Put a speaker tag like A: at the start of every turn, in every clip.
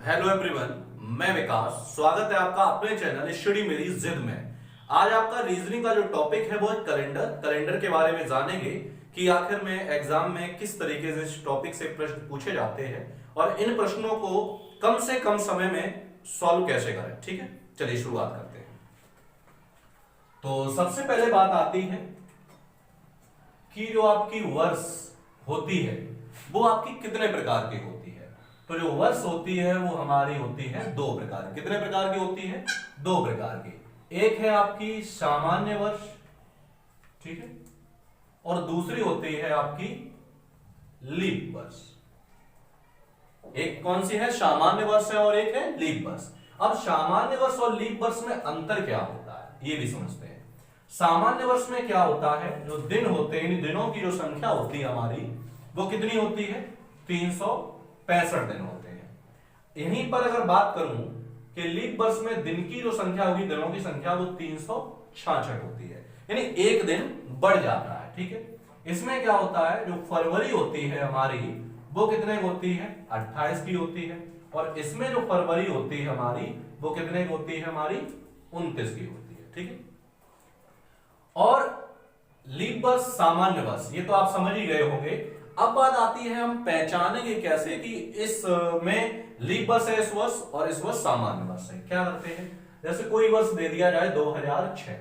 A: Hello everyone, मैं विकास। स्वागत है आपका अपने चैनल स्टडी मेरी जिद में। आज आपका रीजनिंग का जो टॉपिक है वो है कैलेंडर के बारे में जानेंगे कि आखिर में एग्जाम में किस तरीके से इस टॉपिक से प्रश्न पूछे जाते हैं और इन प्रश्नों को कम से कम समय में सॉल्व कैसे करें। ठीक है, चलिए शुरुआत करते हैं। तो सबसे पहले बात आती है कि जो आपकी वर्ष होती है वो आपकी कितने प्रकार की होती है। तो जो वर्ष होती है वो हमारी होती है दो प्रकार की। कितने प्रकार की होती है? दो प्रकार की। एक है आपकी सामान्य वर्ष, ठीक है, और दूसरी होती है आपकी लीप वर्ष। एक कौन सी है? सामान्य वर्ष है और एक है लीप वर्ष। अब सामान्य वर्ष और लीप वर्ष में अंतर क्या होता है ये भी समझते हैं। सामान्य वर्ष में क्या होता है, जो दिन होते हैं, इन दिनों की जो संख्या होती है हमारी वो कितनी होती है? 365 दिन होते हैं। यहीं पर अगर बात करूं कि लीप वर्ष में दिन की जो संख्या होगी, दिनों की संख्या, वो 366 होती है, यानी एक दिन बढ़ जाता है। ठीक है, इसमें क्या होता है, जो फरवरी होती है हमारी वो कितने की होती है? 28 की होती है। और इसमें जो फरवरी होती है हमारी वो कितने की होती है? हमारी 29 की होती है। ठीक है, और लीप वर्ष, सामान्य वर्ष, ये तो आप समझ ही गए होंगे। अब बात आती है हम पहचानेंगे कैसे कि इस में लीप वर्ष है इस वर्ष और इस वर्ष सामान्य वर्ष है। क्या करते हैं, जैसे कोई वर्ष दे दिया जाए 2006,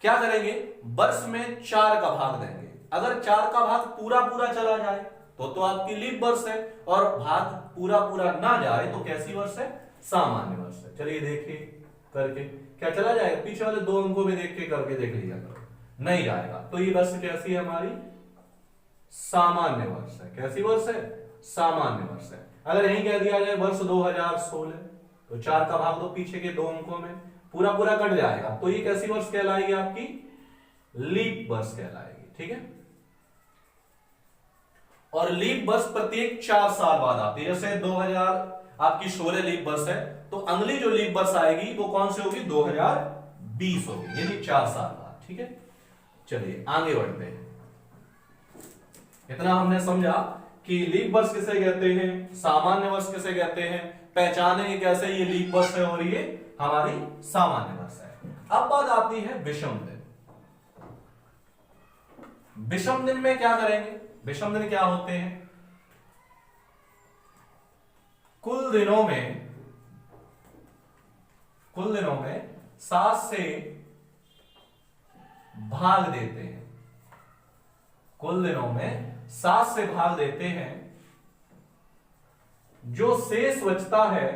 A: क्या करेंगे? वर्ष में 4 का भाग देंगे। अगर 4 का भाग पूरा पूरा चला जाए तो आपकी लीप वर्ष है, और भाग पूरा पूरा ना जाए तो कैसी वर्ष है? सामान्य वर्ष है। चलिए देखिए करके, क्या चला जाएगा? पीछे वाले दो अंकों में देख के करके देख लीजिए, नहीं जाएगा तो ये वर्ष कैसी है? हमारी सामान्य वर्ष है। कैसी वर्ष है? सामान्य वर्ष है। अगर यही कह दिया जाए वर्ष 2016, तो 4 का भाग दो पीछे के दो अंकों में, पूरा पूरा कट जाएगा तो ये कैसी वर्ष कहलाएगी? आपकी लीप वर्ष कहलाएगी। ठीक है, और लीप वर्ष प्रत्येक 4 साल बाद आती है। जैसे 2016 लीप वर्ष है तो अगली जो लीप वर्ष आएगी वो कौन सी होगी? 2020 होगी, यानी 4 साल बाद। ठीक है, चलिए आगे बढ़ते हैं। इतना हमने समझा कि लीप वर्ष किसे कहते हैं, सामान्य वर्ष किसे कहते हैं, पहचानेंगे कैसे ये लीप वर्ष है और ये हमारी सामान्य वर्ष है। अब बात आती है विषम दिन। विषम दिन में क्या करेंगे? विषम दिन क्या होते हैं? कुल दिनों में 7 से भाग देते हैं। कुल दिनों में 7 से भाग देते हैं, जो शेष बचता है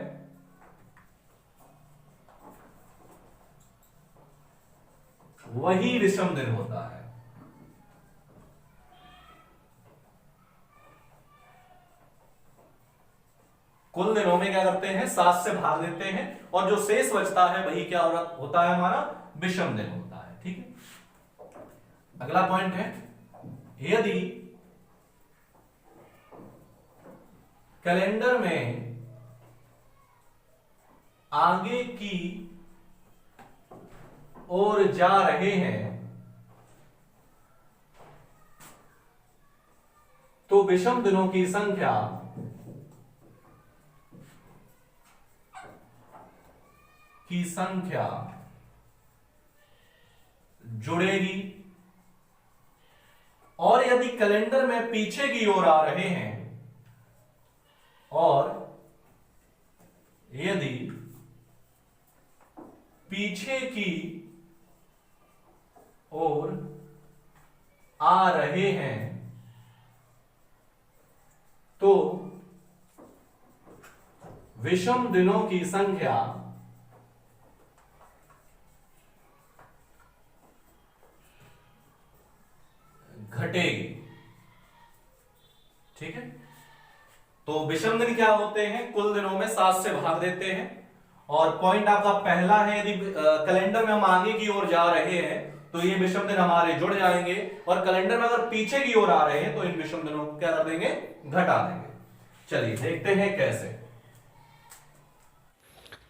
A: वही विषम दिन होता है। कुल दिनों में क्या करते हैं? 7 से भाग देते हैं और जो शेष बचता है वही क्या होता है? हमारा विषम दिन होता है। ठीक है, अगला पॉइंट है, यदि कैलेंडर में आगे की ओर जा रहे हैं तो विषम दिनों की संख्या जुड़ेगी, और यदि कैलेंडर में पीछे की ओर आ रहे हैं और यदि पीछे की ओर आ रहे हैं तो विषम दिनों की संख्या घटेगी। ठीक है, तो विषम दिन क्या होते हैं? कुल दिनों में 7 से भाग देते हैं, और पॉइंट आपका पहला है, यदि कैलेंडर में हम आगे की ओर जा रहे हैं तो ये विषम दिन हमारे जुड़ जाएंगे, और कैलेंडर में अगर पीछे की ओर आ रहे हैं तो इन विषम दिनों को क्या कर देंगे? घटा देंगे। चलिए देखते हैं कैसे।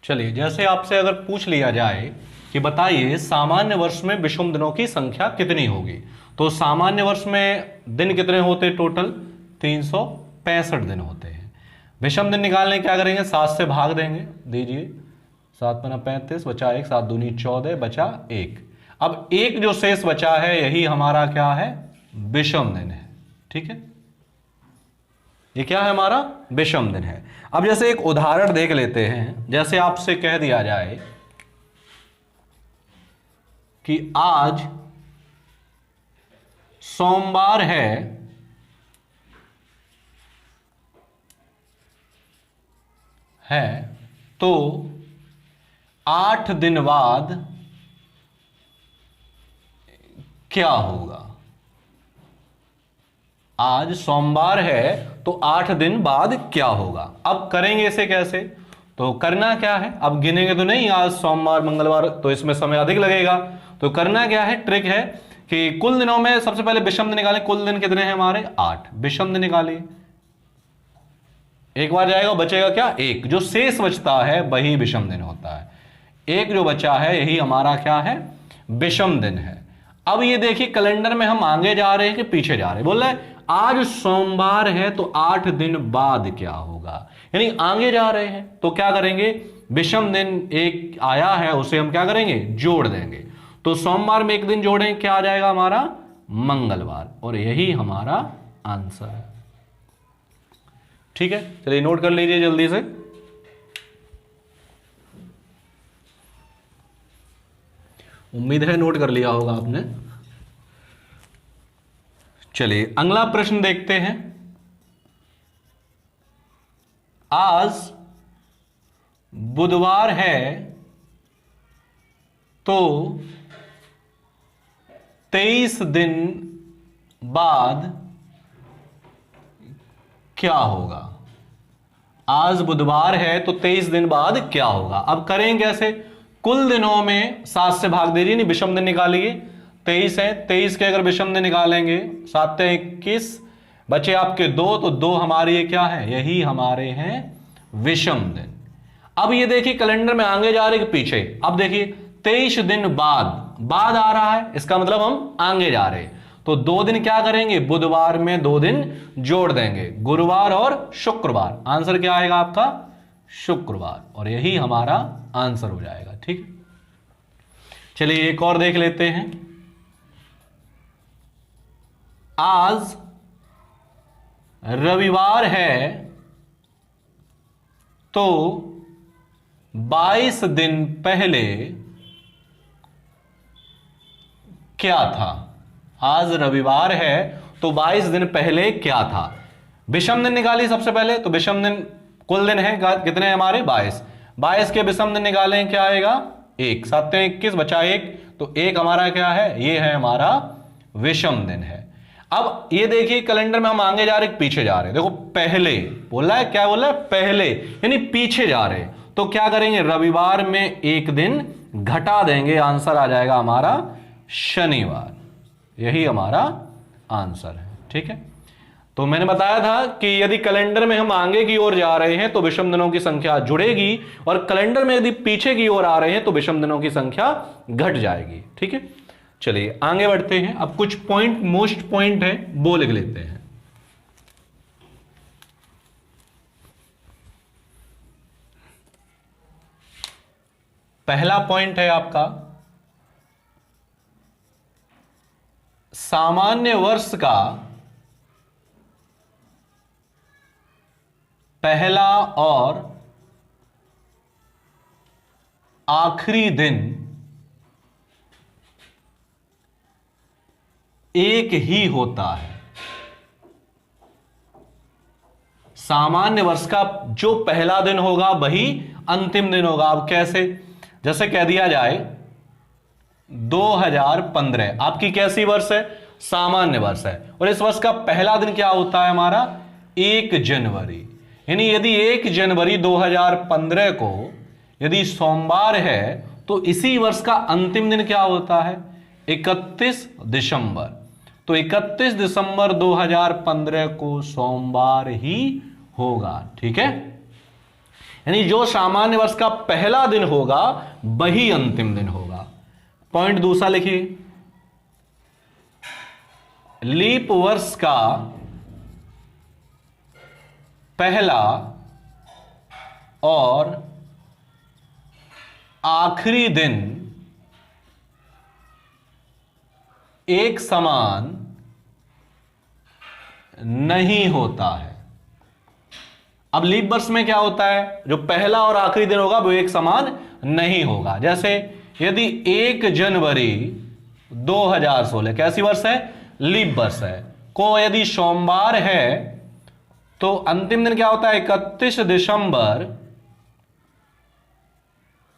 B: चलिए, जैसे आपसे अगर पूछ लिया जाए कि बताइए सामान्य वर्ष में विषम दिनों की संख्या कितनी होगी, तो सामान्य वर्ष में दिन कितने होते? टोटल 365 दिन होते हैं। विषम दिन निकालने क्या करेंगे, 7 से भाग देंगे, दीजिए 7 पन्ना 35, बचा 1, 7 दूनी 14, बचा 1। अब एक जो शेष बचा है यही हमारा क्या है, विषम दिन है। ठीक है, ये क्या है, हमारा विषम दिन है। अब जैसे एक उदाहरण देख लेते हैं, जैसे आपसे कह दिया जाए कि आज सोमवार है तो 8 दिन बाद क्या होगा। आज सोमवार है तो 8 दिन बाद क्या होगा। अब करेंगे इसे कैसे, तो करना क्या है, अब गिनेंगे तो नहीं, आज सोमवार मंगलवार तो इसमें समय अधिक लगेगा। तो करना क्या है, ट्रिक है कि कुल दिनों में सबसे पहले विषम दिन निकालें। कुल दिन कितने हैं हमारे, 8, विषम दिन निकालिए। एक बार जाएगा, बचेगा क्या, 1। जो शेष बचता है वही विषम दिन होता है। एक जो बचा है यही हमारा क्या है, विषम दिन है। अब ये देखिए कैलेंडर में हम आगे जा रहे हैं कि पीछे जा रहे हैं। बोल रहे हैं आज सोमवार है तो 8 दिन बाद क्या होगा, यानी आगे जा रहे हैं। तो क्या करेंगे, विषम दिन एक आया है उसे हम क्या करेंगे, जोड़ देंगे। तो सोमवार में एक दिन जोड़ें, क्या आ जाएगा हमारा, मंगलवार, और यही हमारा आंसर है। ठीक है, चलिए नोट कर लीजिए जल्दी से। उम्मीद है नोट कर लिया होगा आपने। चलिए अगला प्रश्न देखते हैं। आज बुधवार है तो 23 दिन बाद क्या होगा। आज बुधवार है तो 23 दिन बाद क्या होगा। अब करें कैसे, कुल दिनों में 7 से भाग दीजिए, नहीं विषम दिन निकालिए। 23 है, 23 के अगर विषम दिन निकालेंगे 7 21, बचे आपके 2, तो 2 हमारे ये क्या है, यही हमारे हैं विषम दिन। अब ये देखिए कैलेंडर में आगे जा रहे कि पीछे। अब देखिए 23 दिन बाद आ रहा है, इसका मतलब हम आगे जा रहे हैं। तो 2 दिन क्या करेंगे, बुधवार में 2 दिन जोड़ देंगे, गुरुवार और शुक्रवार। आंसर क्या आएगा आपका, शुक्रवार, और यही हमारा आंसर हो जाएगा। ठीक, चलिए एक और देख लेते हैं। आज रविवार है तो 22 दिन पहले क्या था। आज रविवार है तो 22 दिन पहले क्या था। विषम दिन निकालिए सबसे पहले। तो विषम दिन कुल दिन है कितने हैं हमारे, 22। 22 के विषम दिन निकालें, क्या आएगा, 1। 7 21, बचा 1, तो 1 हमारा क्या है, ये है हमारा विषम दिन है। अब ये देखिए कैलेंडर में हम आगे जा रहे पीछे जा रहे हैं। देखो पहले बोला है, क्या बोला है, पहले, यानी पीछे जा रहे हैं। तो क्या करेंगे, रविवार में 1 दिन घटा देंगे, आंसर आ जाएगा हमारा शनिवार। यही हमारा आंसर है। ठीक है, तो मैंने बताया था कि यदि कैलेंडर में हम आगे की ओर जा रहे हैं तो विषम दिनों की संख्या जुड़ेगी, और कैलेंडर में यदि पीछे की ओर आ रहे हैं तो विषम दिनों की संख्या घट जाएगी। ठीक है, चलिए आगे बढ़ते हैं। अब कुछ पॉइंट, मोस्ट पॉइंट है वो लिख लेते हैं। पहला पॉइंट है आपका, सामान्य वर्ष का पहला और आखिरी दिन एक ही होता है। सामान्य वर्ष का जो पहला दिन होगा वही अंतिम दिन होगा। अब कैसे, जैसे कह दिया जाए 2015 आपकी कैसी वर्ष है, सामान्य वर्ष है, और इस वर्ष का पहला दिन क्या होता है हमारा, 1 जनवरी। यानी यदि 1 जनवरी 2015 को यदि सोमवार है तो इसी वर्ष का अंतिम दिन क्या होता है, 31 दिसंबर। तो 31 दिसंबर 2015 को सोमवार ही होगा। ठीक है, यानी जो सामान्य वर्ष का पहला दिन होगा वही अंतिम दिन होगा। पॉइंट दूसरा लिखिए, लीप वर्ष का पहला और आखिरी दिन एक समान नहीं होता है। अब लीप वर्ष में क्या होता है, जो पहला और आखिरी दिन होगा वो एक समान नहीं होगा। जैसे यदि 1 जनवरी 2016 कैसी वर्ष है, लीप वर्ष है, को यदि सोमवार है तो अंतिम दिन क्या होता है, 31 दिसंबर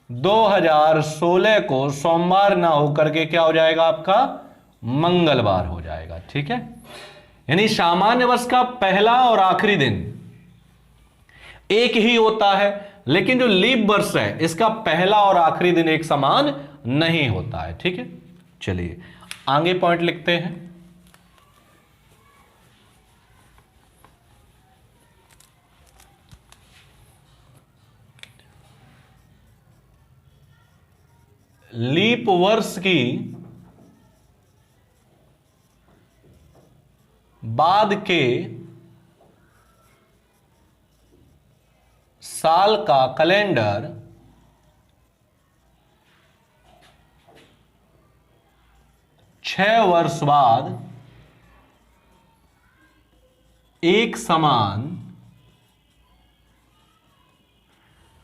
B: 2016 को सोमवार ना होकर के क्या हो जाएगा, आपका मंगलवार हो जाएगा। ठीक है, यानी सामान्य वर्ष का पहला और आखिरी दिन एक ही होता है, लेकिन जो लीप वर्ष है इसका पहला और आखिरी दिन एक समान नहीं होता है। ठीक है, चलिए आगे पॉइंट लिखते हैं। लीप वर्ष की बाद के साल का कैलेंडर छह वर्ष बाद एक समान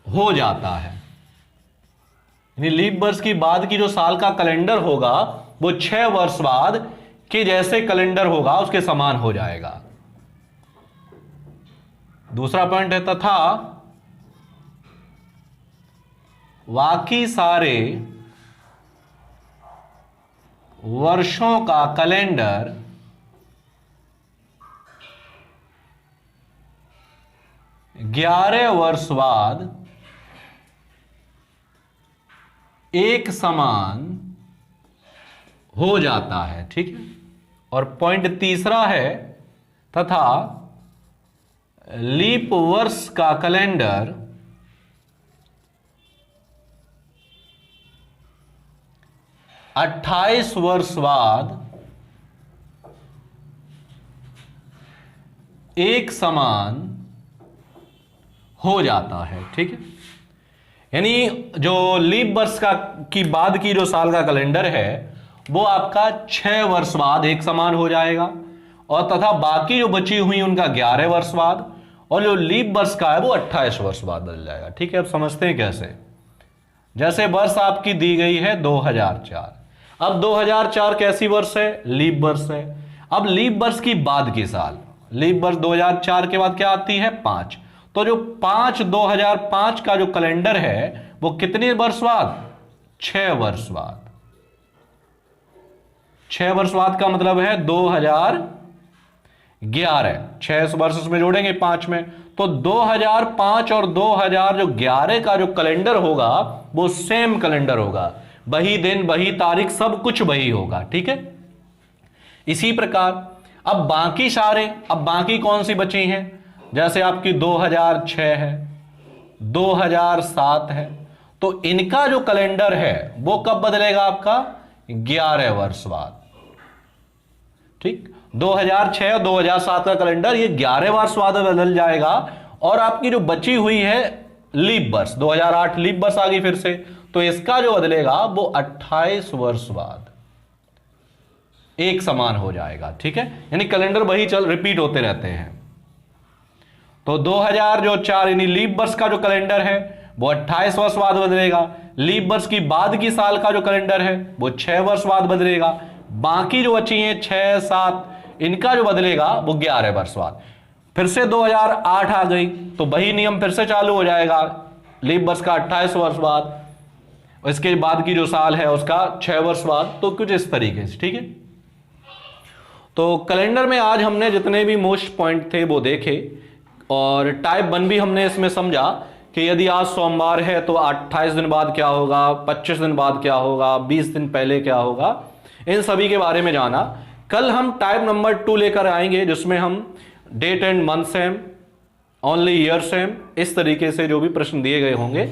B: हो जाता है। यानी लीप वर्ष की बाद की जो साल का कैलेंडर होगा वो 6 वर्ष बाद के जैसे कैलेंडर होगा उसके समान हो जाएगा। दूसरा पॉइंट है तथा बाकी सारे वर्षों का कैलेंडर ग्यारह वर्ष बाद एक समान हो जाता है। ठीक है, और पॉइंट तीसरा है तथा लीप वर्ष का कैलेंडर अट्ठाईस वर्ष बाद एक समान हो जाता है। ठीक है, यानी जो लीप वर्ष का की बाद की जो साल का कैलेंडर है वो आपका 6 वर्ष बाद एक समान हो जाएगा, और तथा बाकी जो बची हुई उनका 11 वर्ष बाद, और जो लीप वर्ष का है वो 28 वर्ष बाद बदल जाएगा। ठीक है, अब समझते हैं कैसे। जैसे वर्ष आपकी दी गई है 2004, अब 2004 कैसी वर्ष है, लीप वर्ष है। अब लीप वर्ष की बाद की साल, लीप वर्ष 2004 के बाद क्या आती है, 5, तो जो 2005 का जो कैलेंडर है वो कितने वर्ष बाद, 6 वर्ष बाद। 6 वर्ष बाद का मतलब है 2011, 6 वर्ष उसमें जोड़ेंगे 5 में, तो 2005 और 2011 का जो कैलेंडर होगा वो सेम कैलेंडर होगा, वही दिन वही तारीख सब कुछ वही होगा। ठीक है, इसी प्रकार अब बाकी सारे, अब बाकी कौन सी बची हैं, जैसे आपकी 2006 है, 2007 है, तो इनका जो कैलेंडर है वो कब बदलेगा, आपका 11 वर्ष बाद। ठीक, 2006 और 2007 का कैलेंडर ये 11 वर्ष बाद बदल जाएगा, और आपकी जो बची हुई है लीप वर्ष 2008 लीप वर्ष आ गई फिर से, तो इसका जो बदलेगा वो 28 वर्ष बाद एक समान हो जाएगा। ठीक है, यानी कैलेंडर वही रिपीट होते रहते हैं। तो 2004 यानी लीप वर्ष का जो कैलेंडर है वो 28 वर्ष बाद बदलेगा, लीप वर्ष की बाद की साल का जो कैलेंडर है वो 6 वर्ष बाद बदलेगा, बाकी जो बची हैं 6, 7 इनका जो बदलेगा वो 11 वर्ष बाद। फिर से 2008 आ गई तो वही नियम फिर से चालू हो जाएगा, लीप वर्ष का 28 वर्ष बाद, इसके बाद की जो साल है उसका 6 वर्ष बाद, तो कुछ इस तरीके से। ठीक है, तो कैलेंडर में आज हमने जितने भी मोस्ट पॉइंट थे वो देखे, और टाइप 1 भी हमने इसमें समझा कि यदि आज सोमवार है तो 28 दिन बाद क्या होगा, 25 दिन बाद क्या होगा, 20 दिन पहले क्या होगा, इन सभी के बारे में जाना। कल हम टाइप नंबर 2 लेकर आएंगे जिसमें हम date and month same, only year same, इस तरीके से जो भी प्रश्न दिए गए होंगे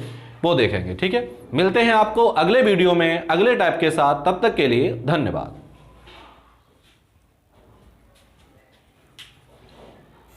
B: वो देखेंगे। ठीक है, मिलते हैं आपको अगले वीडियो में अगले टाइप के साथ, तब तक के लिए धन्यवाद।